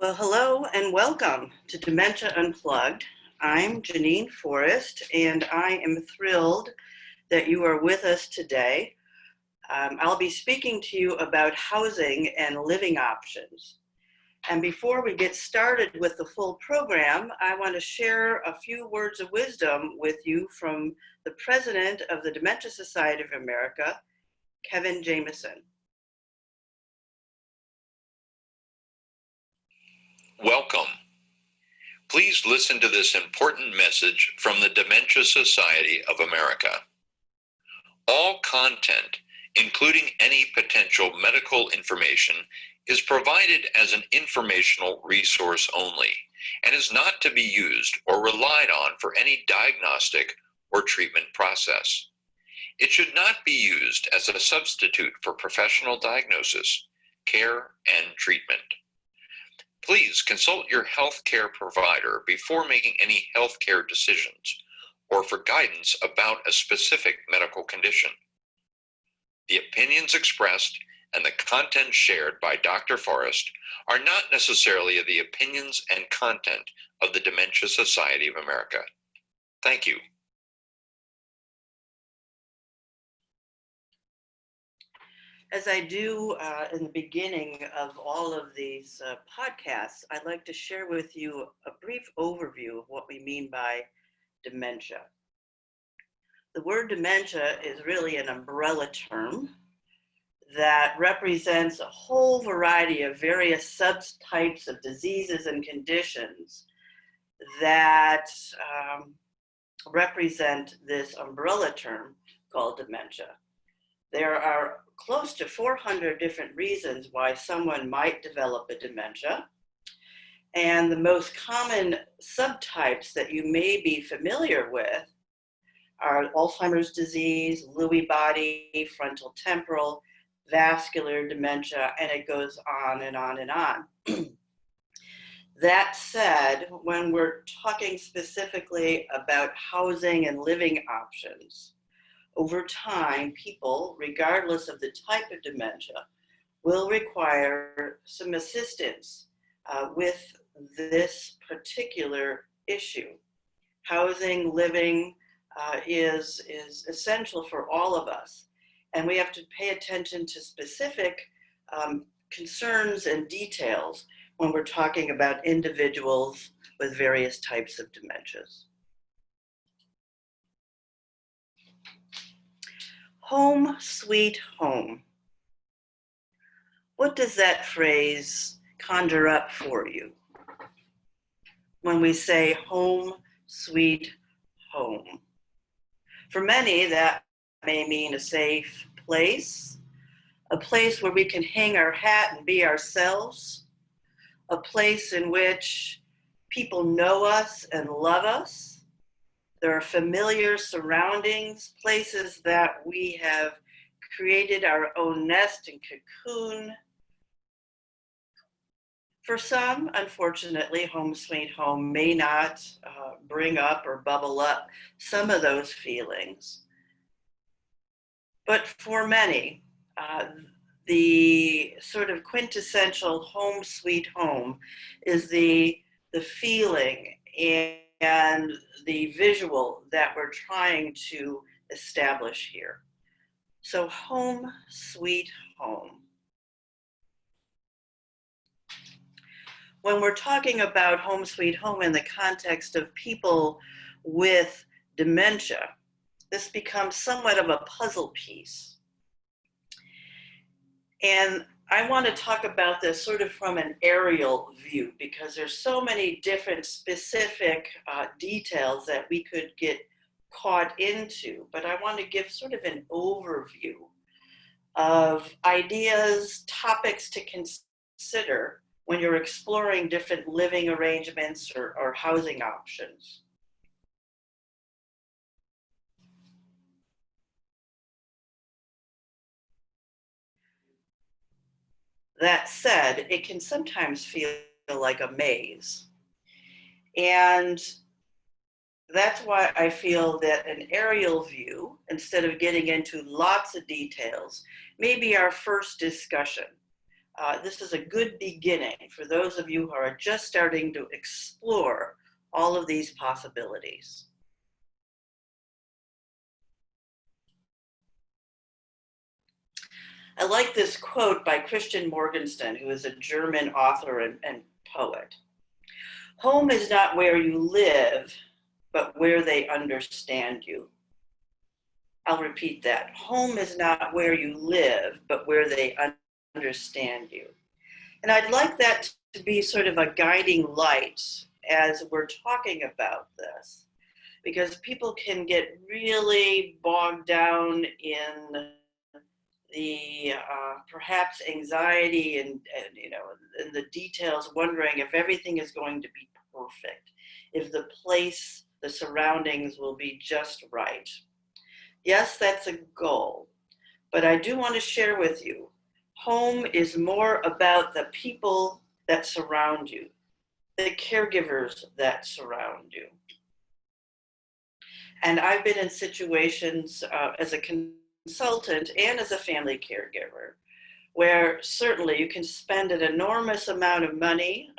Well, hello and welcome to Dementia Unplugged. I'm Jeannine Forrest, and I am thrilled that you are with us today. I'll be speaking to you about housing and living options. And before we get started with the full program, I want to share a few words of wisdom with you from the president of the Dementia Society of America, Kevin Jamieson. Welcome. Please listen to this important message from the Dementia Society of America. All content, including any potential medical information, is provided as an informational resource only and is not to be used or relied on for any diagnostic or treatment process. It should not be used as a substitute for professional diagnosis, care, and treatment. Please consult your healthcare provider before making any healthcare decisions or for guidance about a specific medical condition. The opinions expressed and the content shared by Dr. Forrest are not necessarily the opinions and content of the Dementia Society of America. Thank you. As I do in the beginning of all of these podcasts, I'd like to share with you a brief overview of what we mean by dementia. The word dementia is really an umbrella term that represents a whole variety of various subtypes of diseases and conditions that represent this umbrella term called dementia. There are close to 400 different reasons why someone might develop a dementia. And the most common subtypes that you may be familiar with are Alzheimer's disease, Lewy body, frontal temporal, vascular dementia, and it goes on and on and on. That said, when we're talking specifically about housing and living options, over time, people, regardless of the type of dementia, will require some assistance with this particular issue. Housing, living is essential for all of us, and we have to pay attention to specific concerns and details when we're talking about individuals with various types of dementias. Home sweet home. What does that phrase conjure up for you when we say home sweet home? For many, that may mean a safe place, a place where we can hang our hat and be ourselves, a place in which people know us and love us. There are familiar surroundings, places that we have created our own nest and cocoon. For some, unfortunately, home sweet home may not bring up or bubble up some of those feelings. But for many, the sort of quintessential home sweet home is the feeling and the visual that we're trying to establish here. So home sweet home. When we're talking about home sweet home in the context of people with dementia, this becomes somewhat of a puzzle piece. And I want to talk about this sort of from an aerial view because there's so many different specific details that we could get caught into, but I want to give sort of an overview of ideas, topics to consider when you're exploring different living arrangements or housing options. That said, it can sometimes feel like a maze. And that's why I feel that an aerial view, instead of getting into lots of details, may be our first discussion this is a good beginning for those of you who are just starting to explore all of these possibilities. I like this quote by Christian Morgenstern, who is a German author and poet. Home is not where you live, but where they understand you. I'll repeat that. Home is not where you live, but where they understand you. And I'd like that to be sort of a guiding light as we're talking about this, because people can get really bogged down in the perhaps anxiety and in the details, wondering if everything is going to be perfect, if the place, the surroundings will be just right. Yes, that's a goal, but I do want to share with you, home is more about the people that surround you, the caregivers that surround you. And I've been in situations as a consultant and as a family caregiver where certainly you can spend an enormous amount of money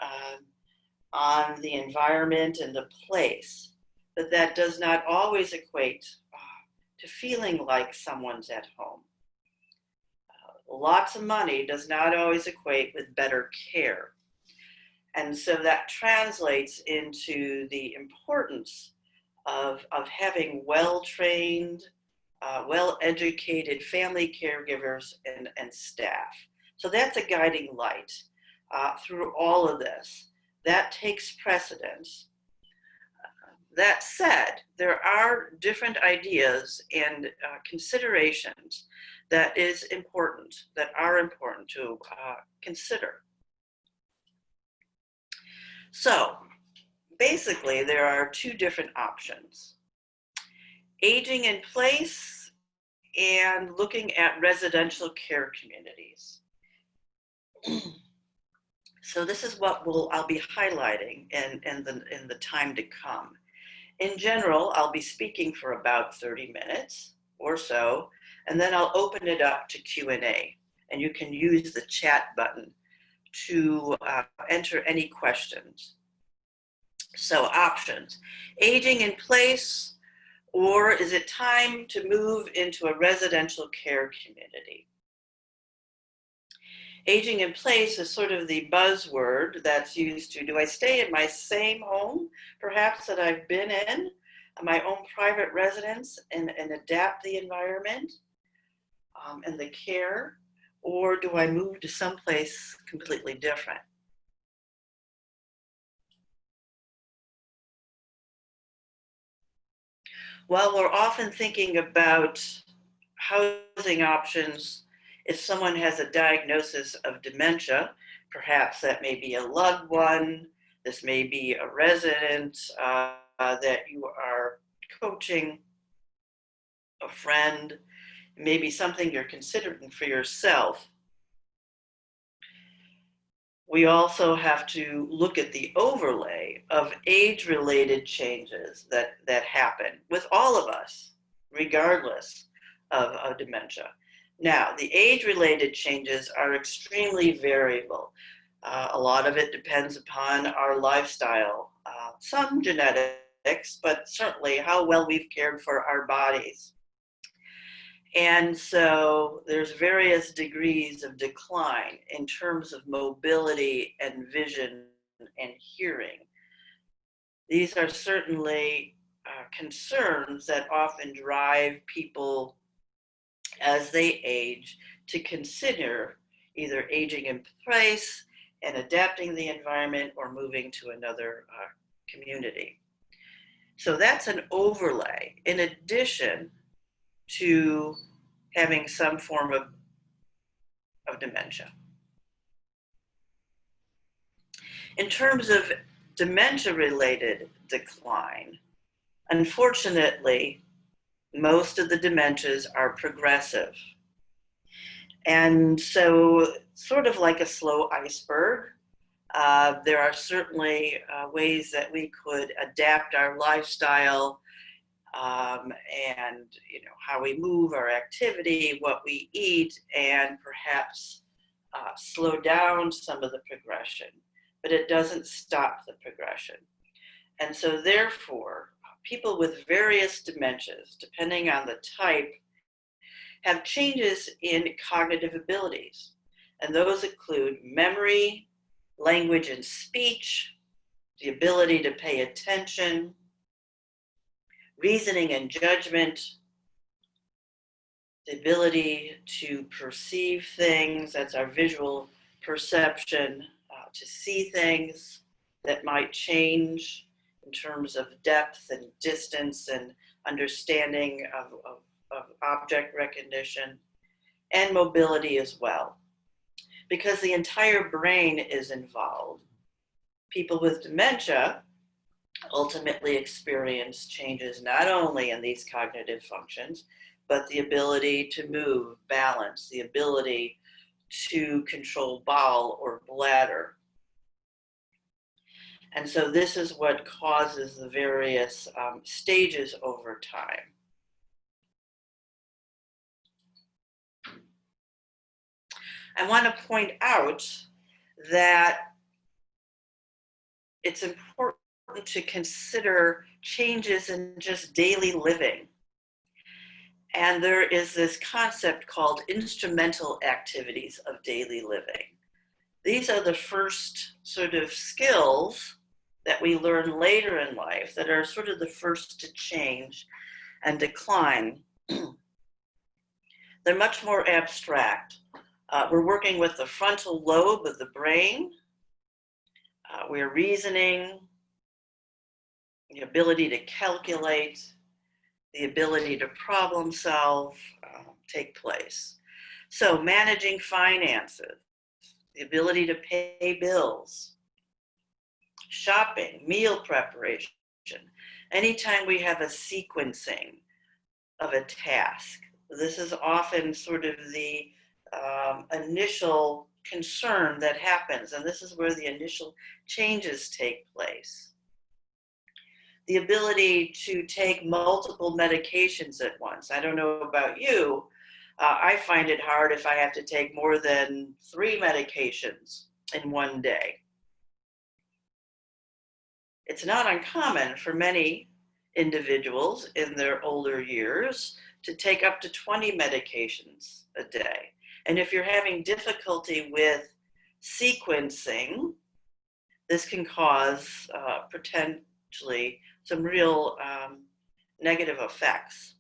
on the environment and the place, but that does not always equate to feeling like someone's at home. Lots of money does not always equate with better care. And so that translates into the importance of having well-trained, well-educated family caregivers and staff. So that's a guiding light through all of this. That takes precedence. That said, there are different ideas and considerations that are important to consider. So basically, there are two different options: aging in place and looking at residential care communities. So this is what I'll be highlighting in the time to come. In general, I'll be speaking for about 30 minutes or so, and then I'll open it up to Q&A, and you can use the chat button to enter any questions. So options: aging in place, or is it time to move into a residential care community? Aging in place is sort of the buzzword that's used to, do I stay in my same home, perhaps that I've been in, my own private residence, and adapt the environment and the care, or do I move to someplace completely different? While we're often thinking about housing options, if someone has a diagnosis of dementia, perhaps that may be a loved one, this may be a resident that you are coaching, a friend, maybe something you're considering for yourself. We also have to look at the overlay of age-related changes that happen with all of us, regardless of dementia. Now, the age-related changes are extremely variable. A lot of it depends upon our lifestyle, some genetics, but certainly how well we've cared for our bodies. And so there's various degrees of decline in terms of mobility and vision and hearing. These are certainly concerns that often drive people as they age to consider either aging in place and adapting the environment or moving to another community. So that's an overlay in addition to having some form of dementia. In terms of dementia-related decline, unfortunately, most of the dementias are progressive. And so, sort of like a slow iceberg, there are certainly ways that we could adapt our lifestyle and how we move, our activity, what we eat, and perhaps slow down some of the progression, but it doesn't stop the progression. And so therefore, people with various dementias, depending on the type, have changes in cognitive abilities. And those include memory, language and speech, the ability to pay attention, reasoning and judgment, the ability to perceive things, that's our visual perception, to see things that might change in terms of depth and distance and understanding of object recognition, and mobility as well. Because the entire brain is involved, people with dementia ultimately experience changes not only in these cognitive functions, but the ability to move, balance, the ability to control bowel or bladder. And so this is what causes the various stages over time. I want to point out that it's important to consider changes in just daily living. And there is this concept called instrumental activities of daily living. These are the first sort of skills that we learn later in life that are sort of the first to change and decline. They're much more abstract. We're working with the frontal lobe of the brain. We're reasoning, the ability to calculate, the ability to problem solve take place. So managing finances, the ability to pay bills, shopping, meal preparation. Anytime we have a sequencing of a task, this is often sort of the initial concern that happens, and this is where the initial changes take place. The ability to take multiple medications at once. I don't know about you, I find it hard if I have to take more than 3 medications in one day. It's not uncommon for many individuals in their older years to take up to 20 medications a day. And if you're having difficulty with sequencing, this can cause potentially some real negative effects.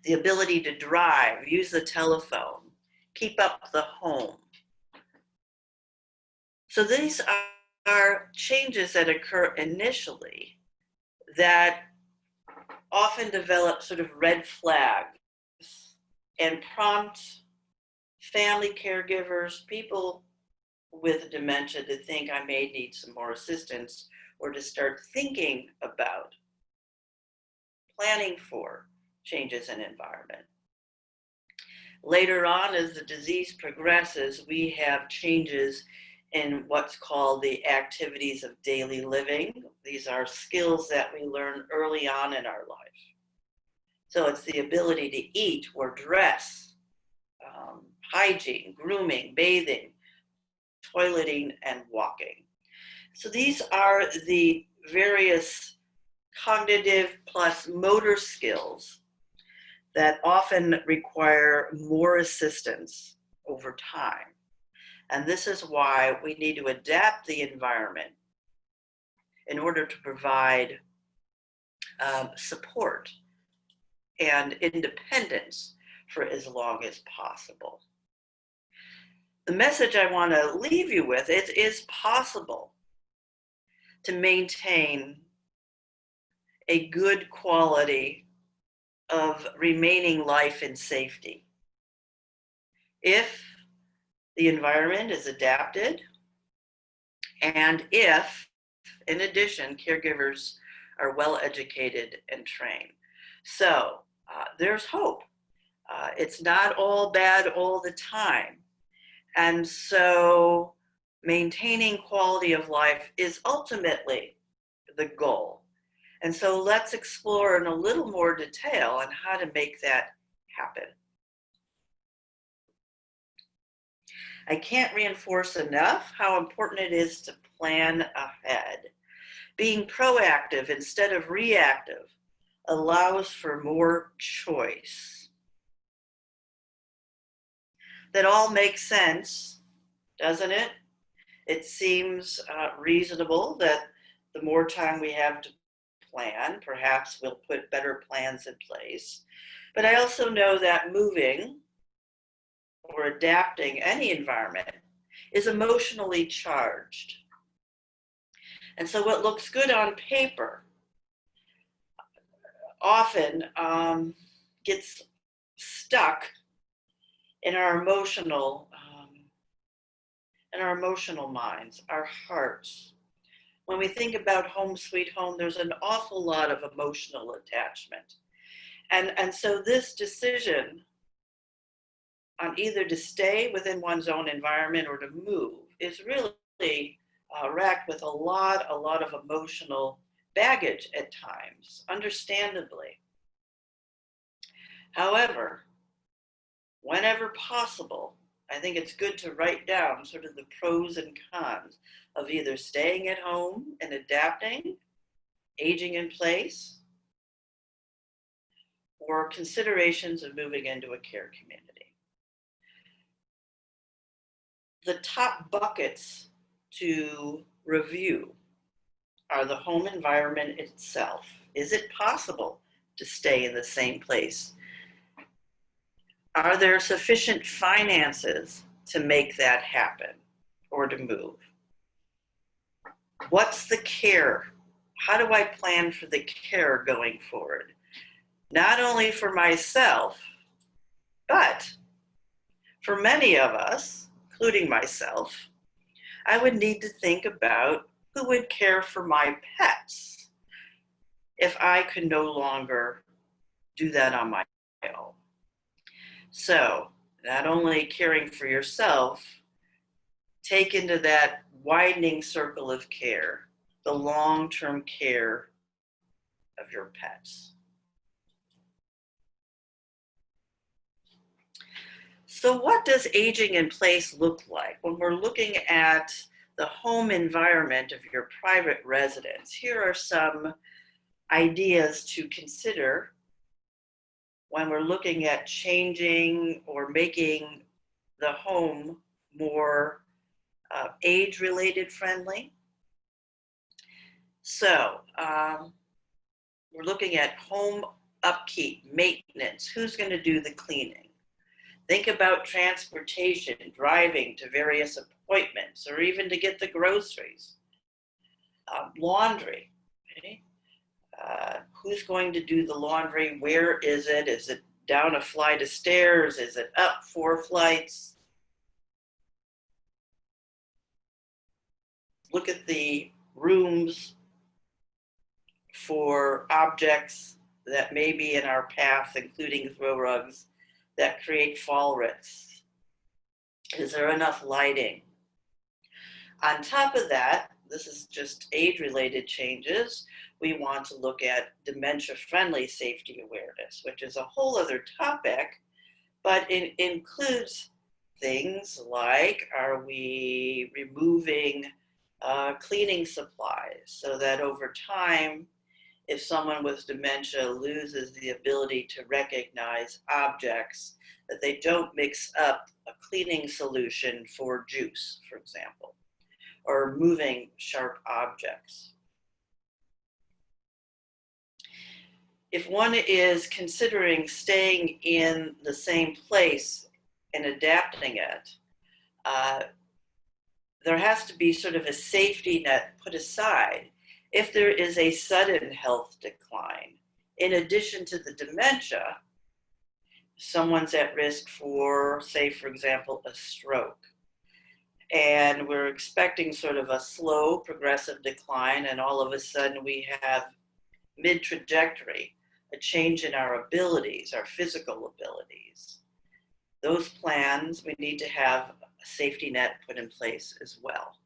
The ability to drive, use the telephone, keep up the home. So these are changes that occur initially that often develop sort of red flags and prompt family caregivers, people with dementia, to think I may need some more assistance, or to start thinking about planning for changes in environment. Later on, as the disease progresses, we have changes in what's called the activities of daily living. These are skills that we learn early on in our life. So it's the ability to eat or dress, hygiene, grooming, bathing, toileting, and walking. So these are the various cognitive plus motor skills that often require more assistance over time. And this is why we need to adapt the environment in order to provide support and independence for as long as possible. The message I want to leave you with, it is possible to maintain a good quality of remaining life in safety if the environment is adapted, and if, in addition, caregivers are well educated and trained. So there's hope. It's not all bad all the time. And so maintaining quality of life is ultimately the goal. And so let's explore in a little more detail on how to make that happen. I can't reinforce enough how important it is to plan ahead. Being proactive instead of reactive allows for more choice. That all makes sense, doesn't it? It seems reasonable that the more time we have to plan, perhaps we'll put better plans in place. But I also know that moving or adapting any environment is emotionally charged. And so what looks good on paper often gets stuck in our emotional minds, our hearts. When we think about home sweet home, there's an awful lot of emotional attachment. And so this decision on either to stay within one's own environment or to move is really racked with a lot of emotional baggage at times, understandably. However, whenever possible, I think it's good to write down sort of the pros and cons of either staying at home and adapting, aging in place, or considerations of moving into a care community. The top buckets to review are the home environment itself. Is it possible to stay in the same place? Are there sufficient finances to make that happen or to move? What's the care? How do I plan for the care going forward? Not only for myself, but for many of us, including myself, I would need to think about who would care for my pets if I could no longer do that on my own. So, not only caring for yourself, take into that widening circle of care the long-term care of your pets. So what does aging in place look like? When we're looking at the home environment of your private residence, here are some ideas to consider when we're looking at changing or making the home more age-related friendly. So we're looking at home upkeep, maintenance. Who's going to do the cleaning? Think about transportation, driving to various appointments, or even to get the groceries. Laundry. Okay? Who's going to do the laundry? Where is it? Is it down a flight of stairs? Is it up 4 flights? Look at the rooms for objects that may be in our path, including throw rugs, that create fall risks. Is there enough lighting? On top of that, this is just age-related changes, we want to look at dementia-friendly safety awareness, which is a whole other topic, but it includes things like, are we removing cleaning supplies so that over time, if someone with dementia loses the ability to recognize objects, that they don't mix up a cleaning solution for juice, for example, or moving sharp objects. If one is considering staying in the same place and adapting it, there has to be sort of a safety net put aside if there is a sudden health decline. In addition to the dementia, someone's at risk for, say, for example, a stroke. And we're expecting sort of a slow progressive decline, and all of a sudden we have mid-trajectory, a change in our abilities, our physical abilities. Those plans, we need to have a safety net put in place as well.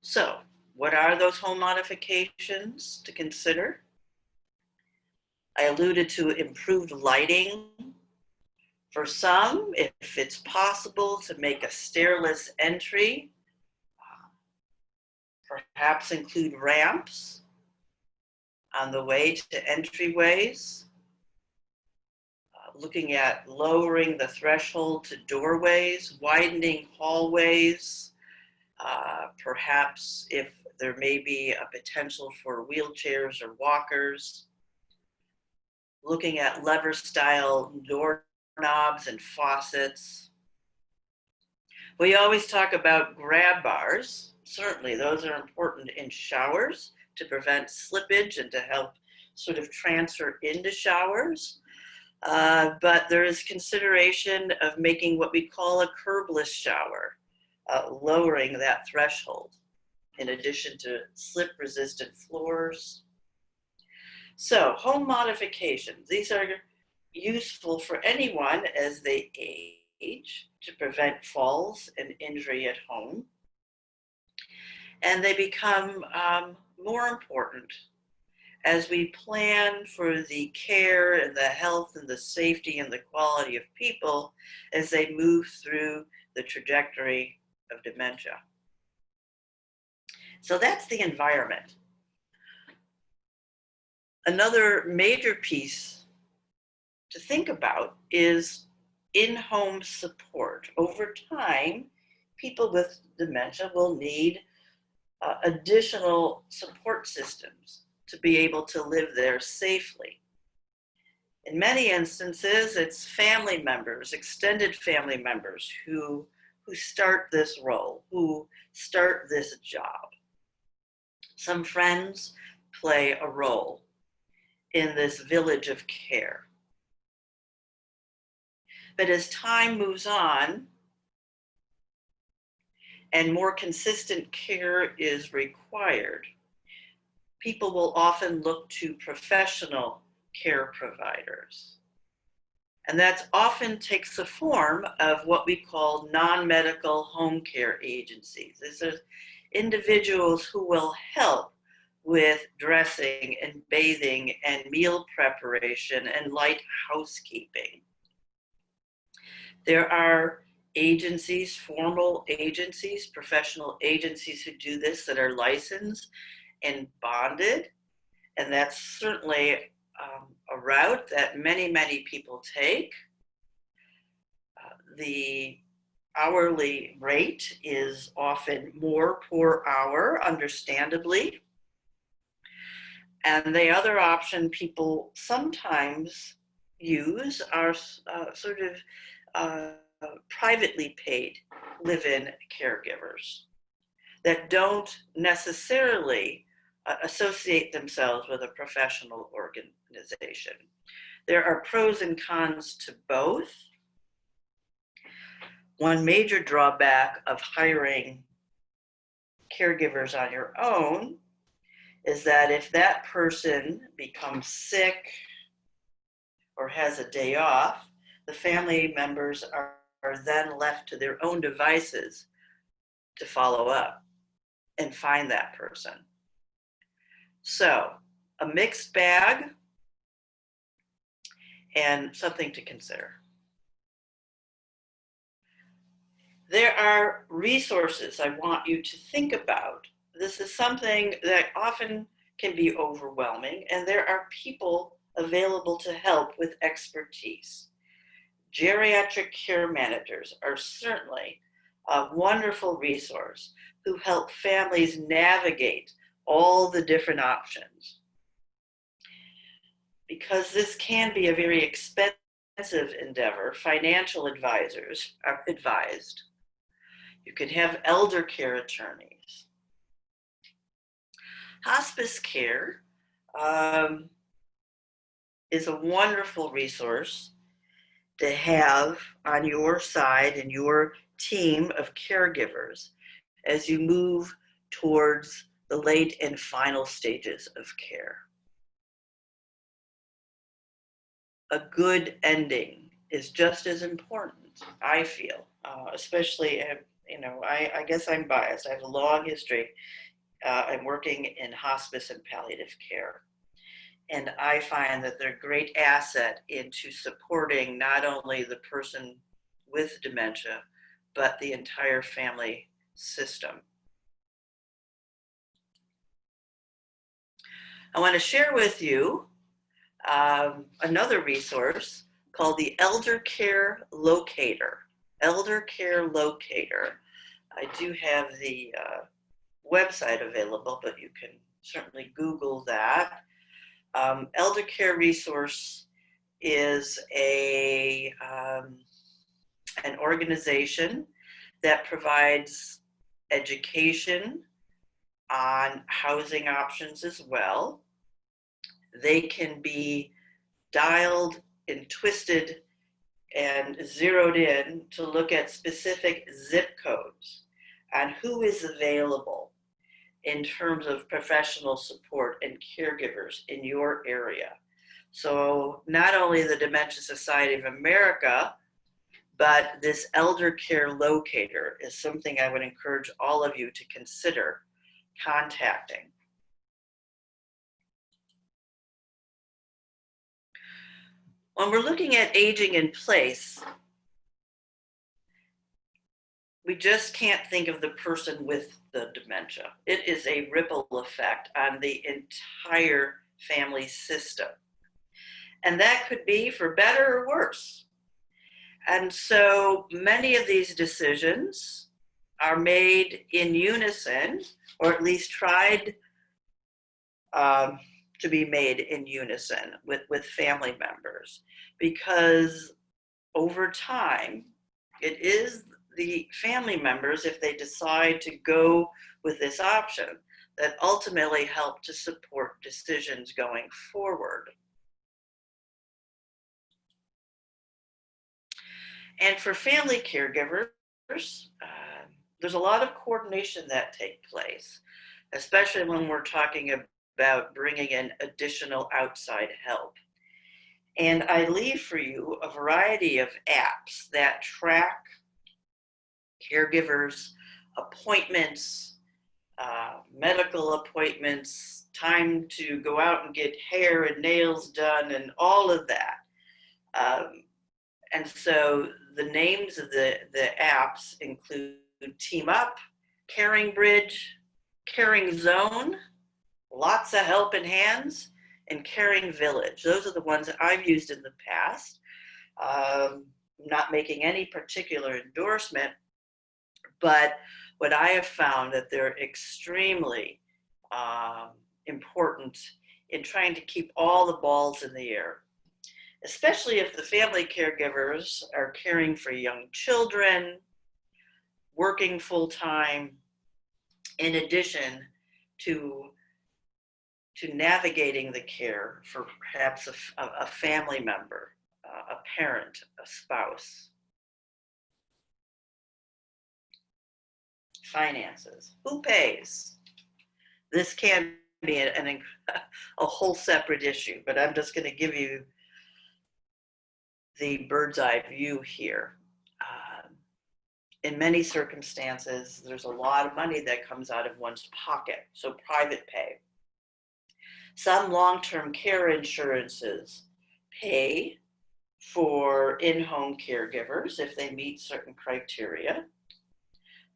So, what are those home modifications to consider? I alluded to improved lighting, For some, if it's possible to make a stairless entry, perhaps include ramps on the way to entryways, looking at lowering the threshold to doorways, widening hallways, perhaps if there may be a potential for wheelchairs or walkers, looking at lever-style doorknobs and faucets. We always talk about grab bars. Certainly, those are important in showers to prevent slippage and to help sort of transfer into showers. But there is consideration of making what we call a curbless shower, lowering that threshold, in addition to slip-resistant floors. So, home modifications, these are useful for anyone as they age to prevent falls and injury at home. And they become more important as we plan for the care and the health and the safety and the quality of people as they move through the trajectory of dementia. So that's the environment. Another major piece to think about is in-home support. Over time, people with dementia will need additional support systems to be able to live there safely. In many instances, it's family members, extended family members who start this role, who start this job. Some friends play a role in this village of care. But as time moves on and more consistent care is required, people will often look to professional care providers. And that often takes the form of what we call non-medical home care agencies. These are individuals who will help with dressing and bathing and meal preparation and light housekeeping. There are agencies, formal agencies, professional agencies who do this that are licensed and bonded, and that's certainly a route that many people take. The hourly rate is often more per hour, understandably. And the other option people sometimes use are sort of privately paid live-in caregivers that don't necessarily associate themselves with a professional organization. There are pros and cons to both. One major drawback of hiring caregivers on your own is that if that person becomes sick or has a day off, the family members are then left to their own devices to follow up and find that person. So, a mixed bag and something to consider. There are resources I want you to think about. This is something that often can be overwhelming, and there are people available to help with expertise. Geriatric care managers are certainly a wonderful resource who help families navigate all the different options. Because this can be a very expensive endeavor, financial advisors are advised. You can have elder care attorneys. Hospice care is a wonderful resource to have on your side and your team of caregivers as you move towards the late and final stages of care. A good ending is just as important, I feel, especially, I guess I'm biased. I have a long history. I'm working in hospice and palliative care. And I find that they're a great asset into supporting not only the person with dementia, but the entire family system. I want to share with you another resource called the Elder Care Locator. Elder Care Locator. I do have the website available, but you can certainly Google that. Elder Care Resource is an organization that provides education on housing options as well. They can be dialed and twisted and zeroed in to look at specific zip codes and who is available in terms of professional support and caregivers in your area. So not only the Dementia Society of America, but this elder care locator is something I would encourage all of you to consider contacting. When we're looking at aging in place, we just can't think of the person with the dementia. It is a ripple effect on the entire family system. And that could be for better or worse. And so many of these decisions are made in unison, or at least tried to be made in unison with family members, because over time, it is the family members, if they decide to go with this option, that ultimately help to support decisions going forward. And for family caregivers, there's a lot of coordination that takes place, especially when we're talking about bringing in additional outside help. And I leave for you a variety of apps that track caregivers' appointments, medical appointments, time to go out and get hair and nails done, and all of that. And so the names of the apps include Team Up, Caring Bridge, Caring Zone, Lots of Helping Hands, and Caring Village. Those are the ones that I've used in the past. Not making any particular endorsement, but what I have found that they're extremely important in trying to keep all the balls in the air, especially if the family caregivers are caring for young children, working full-time, in addition to navigating the care for perhaps a family member, a parent, a spouse. Finances. Who pays? This can be a whole separate issue, but I'm just going to give you the bird's eye view here. In many circumstances, there's a lot of money that comes out of one's pocket, so private pay. Some long-term care insurances pay for in-home caregivers if they meet certain criteria.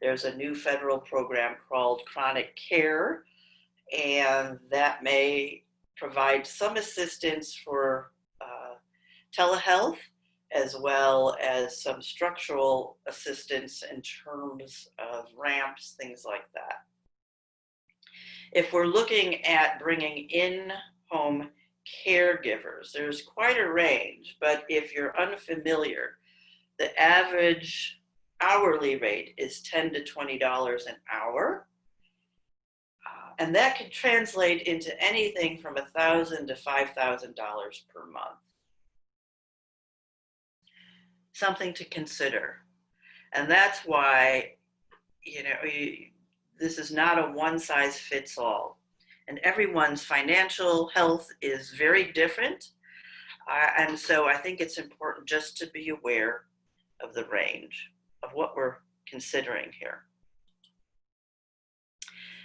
There's a new federal program called Chronic Care, and that may provide some assistance for telehealth, as well as some structural assistance in terms of ramps, things like that. If we're looking at bringing in-home caregivers, there's quite a range, but if you're unfamiliar, the average hourly rate is $10 to $20 an hour. And that can translate into anything from $1,000 to $5,000 per month. Something to consider. And that's why, this is not a one-size-fits-all. And everyone's financial health is very different. And so I think it's important just to be aware of the range of what we're considering here.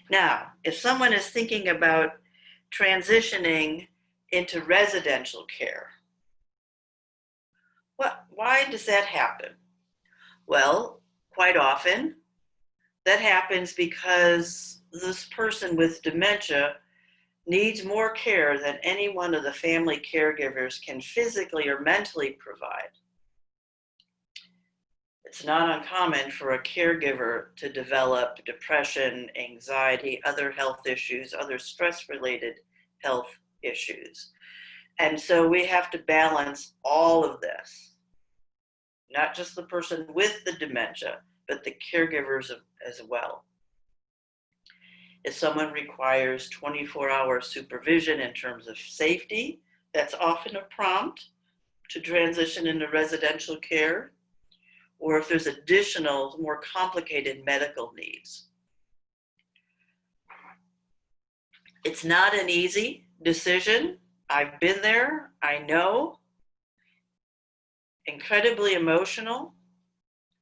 Now, if someone is thinking about transitioning into residential care. Why does that happen? Well, quite often that happens because this person with dementia needs more care than any one of the family caregivers can physically or mentally provide. It's not uncommon for a caregiver to develop depression, anxiety, other health issues, other stress-related health issues. And so we have to balance all of this, not just the person with the dementia, but the caregivers as well. If someone requires 24-hour supervision in terms of safety, that's often a prompt to transition into residential care, or if there's additional, more complicated medical needs. It's not an easy decision. I've been there, I know. Incredibly emotional,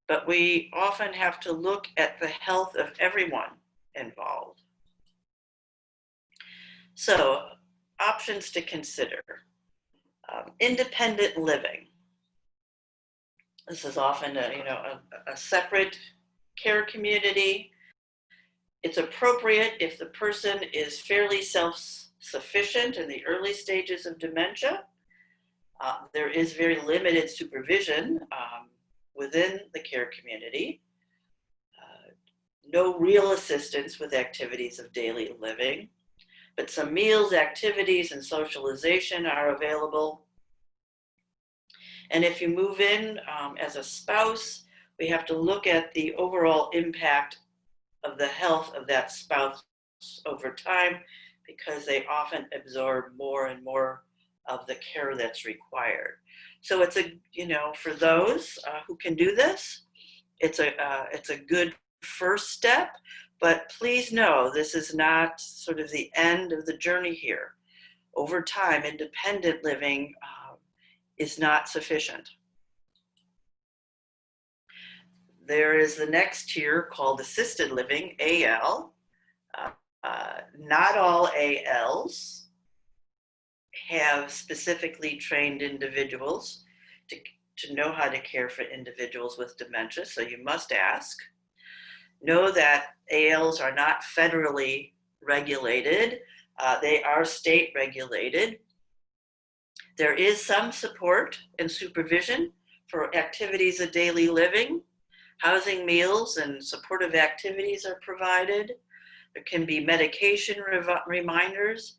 but we often have to look at the health of everyone involved. So, options to consider. Independent living. This is often a separate care community. It's appropriate if the person is fairly self-sufficient in the early stages of dementia. There is very limited supervision within the care community. No real assistance with activities of daily living, but some meals, activities, and socialization are available. And if you move in as a spouse, we have to look at the overall impact of the health of that spouse over time, because they often absorb more and more of the care that's required. So it's for those who can do this, it's a good first step, but please know this is not sort of the end of the journey here. Over time, independent living is not sufficient. There is the next tier called assisted living, AL. Not all ALs have specifically trained individuals to know how to care for individuals with dementia, so you must ask. Know that ALs are not federally regulated. They are state regulated. There is some support and supervision for activities of daily living. Housing, meals, and supportive activities are provided. There can be medication reminders,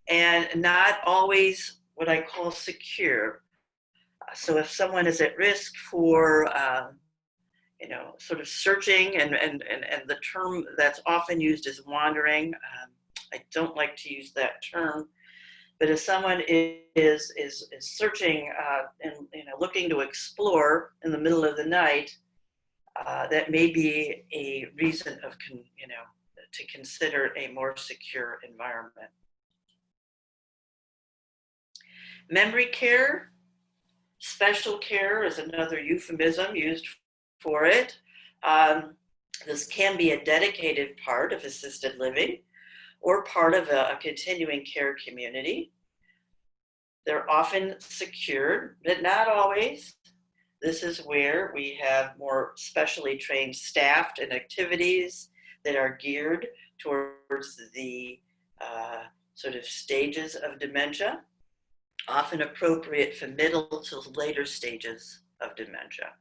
and not always what I call secure. So if someone is at risk for sort of searching, and the term that's often used is wandering. I don't like to use that term, but if someone is searching and looking to explore in the middle of the night, that may be a reason of to consider a more secure environment. Memory care, special care is another euphemism used for it. This can be a dedicated part of assisted living or part of a continuing care community. They're often secured, but not always. This is where we have more specially trained staff and activities that are geared towards the sort of stages of dementia, often appropriate for middle to later stages of dementia.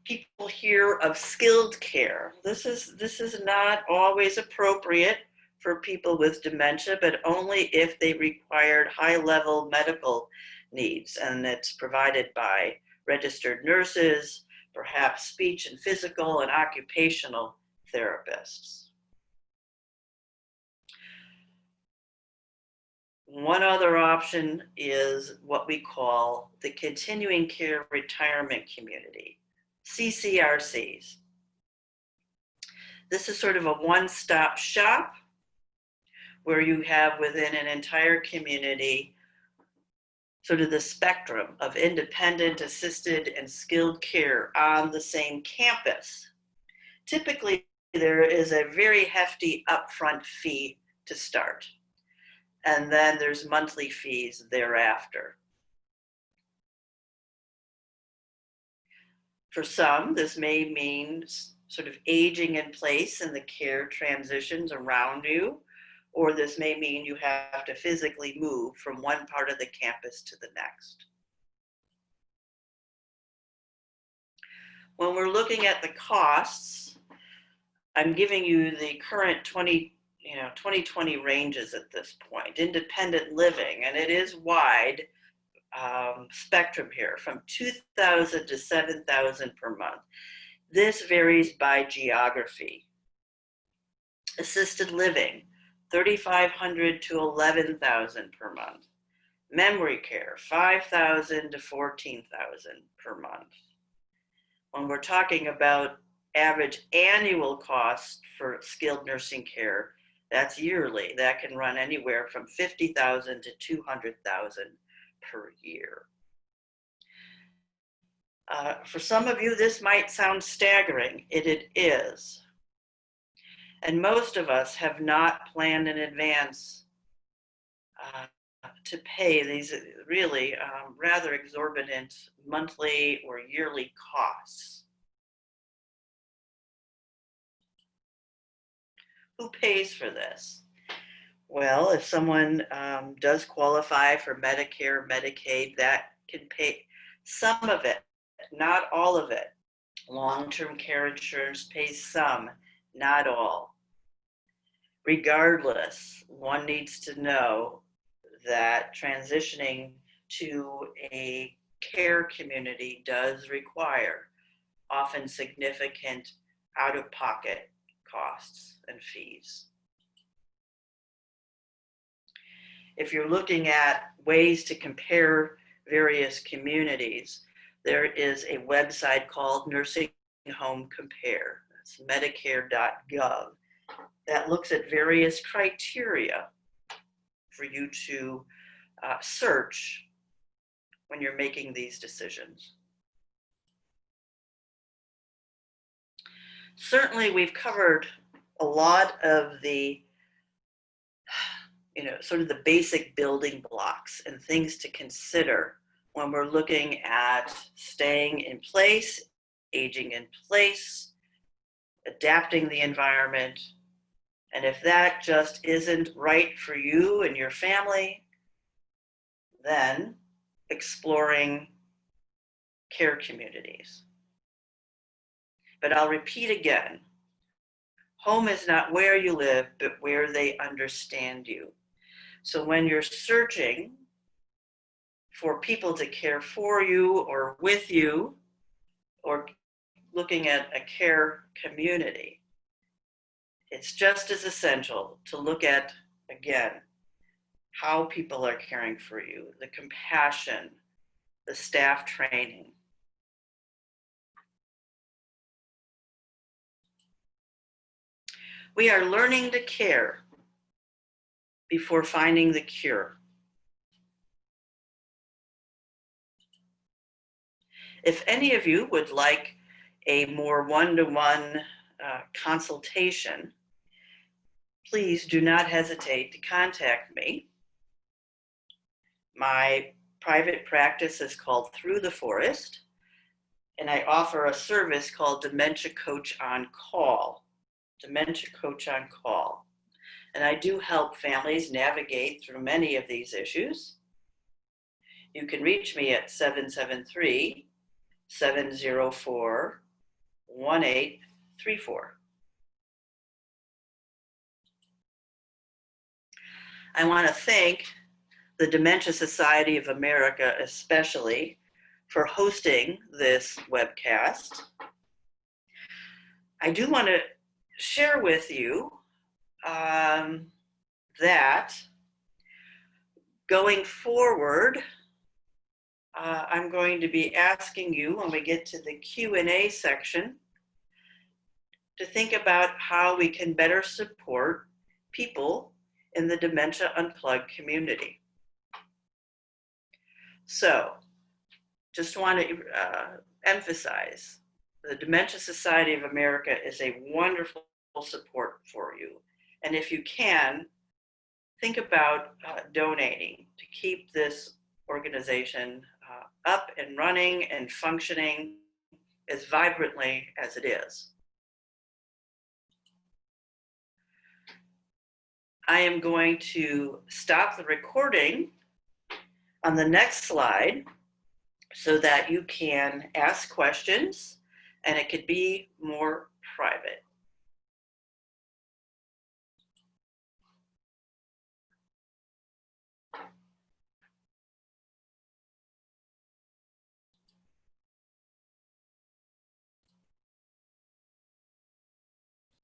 People hear of skilled care. This is not always appropriate for people with dementia, but only if they required high-level medical needs, and it's provided by registered nurses, perhaps speech and physical and occupational therapists. One other option is what we call the continuing care retirement community, CCRCs. This is sort of a one-stop shop where you have within an entire community sort of the spectrum of independent, assisted, and skilled care on the same campus. Typically, there is a very hefty upfront fee to start. And then there's monthly fees thereafter. For some, this may mean sort of aging in place and the care transitions around you, or this may mean you have to physically move from one part of the campus to the next. When we're looking at the costs, I'm giving you the current 2020 ranges at this point. Independent living, and it is wide spectrum here, from $2,000 to $7,000 per month. This varies by geography. Assisted living, $3,500 to $11,000 per month. Memory care, $5,000 to $14,000 per month. When we're talking about average annual cost for skilled nursing care, that's yearly. That can run anywhere from $50,000 to $200,000 per year. For some of you, this might sound staggering. It is. And most of us have not planned in advance to pay these really rather exorbitant monthly or yearly costs. Who pays for this? Well, if someone does qualify for Medicare, Medicaid, that can pay some of it, not all of it. Long-term care insurance pays some, not all. Regardless, one needs to know that transitioning to a care community does require often significant out-of-pocket costs and fees. If you're looking at ways to compare various communities, there is a website called Nursing Home Compare. That's medicare.gov. That looks at various criteria for you to search when you're making these decisions. Certainly, we've covered a lot of the, sort of the basic building blocks and things to consider when we're looking at staying in place, aging in place, adapting the environment. And if that just isn't right for you and your family, then exploring care communities. But I'll repeat again, home is not where you live, but where they understand you. So when you're searching for people to care for you or with you, or looking at a care community, it's just as essential to look at, again, how people are caring for you, the compassion, the staff training. We are learning to care before finding the cure. If any of you would like a more one-to-one consultation, please do not hesitate to contact me. My private practice is called Through the Forest, and I offer a service called Dementia Coach on Call. Dementia Coach on Call. And I do help families navigate through many of these issues. You can reach me at 773-704-1834. I want to thank the Dementia Society of America especially for hosting this webcast. I do want to share with you that going forward, I'm going to be asking you when we get to the Q&A section to think about how we can better support people in the Dementia Unplugged community. So, just want to emphasize, the Dementia Society of America is a wonderful support for you. And if you can, think about donating to keep this organization up and running and functioning as vibrantly as it is. I am going to stop the recording on the next slide so that you can ask questions and it could be more private.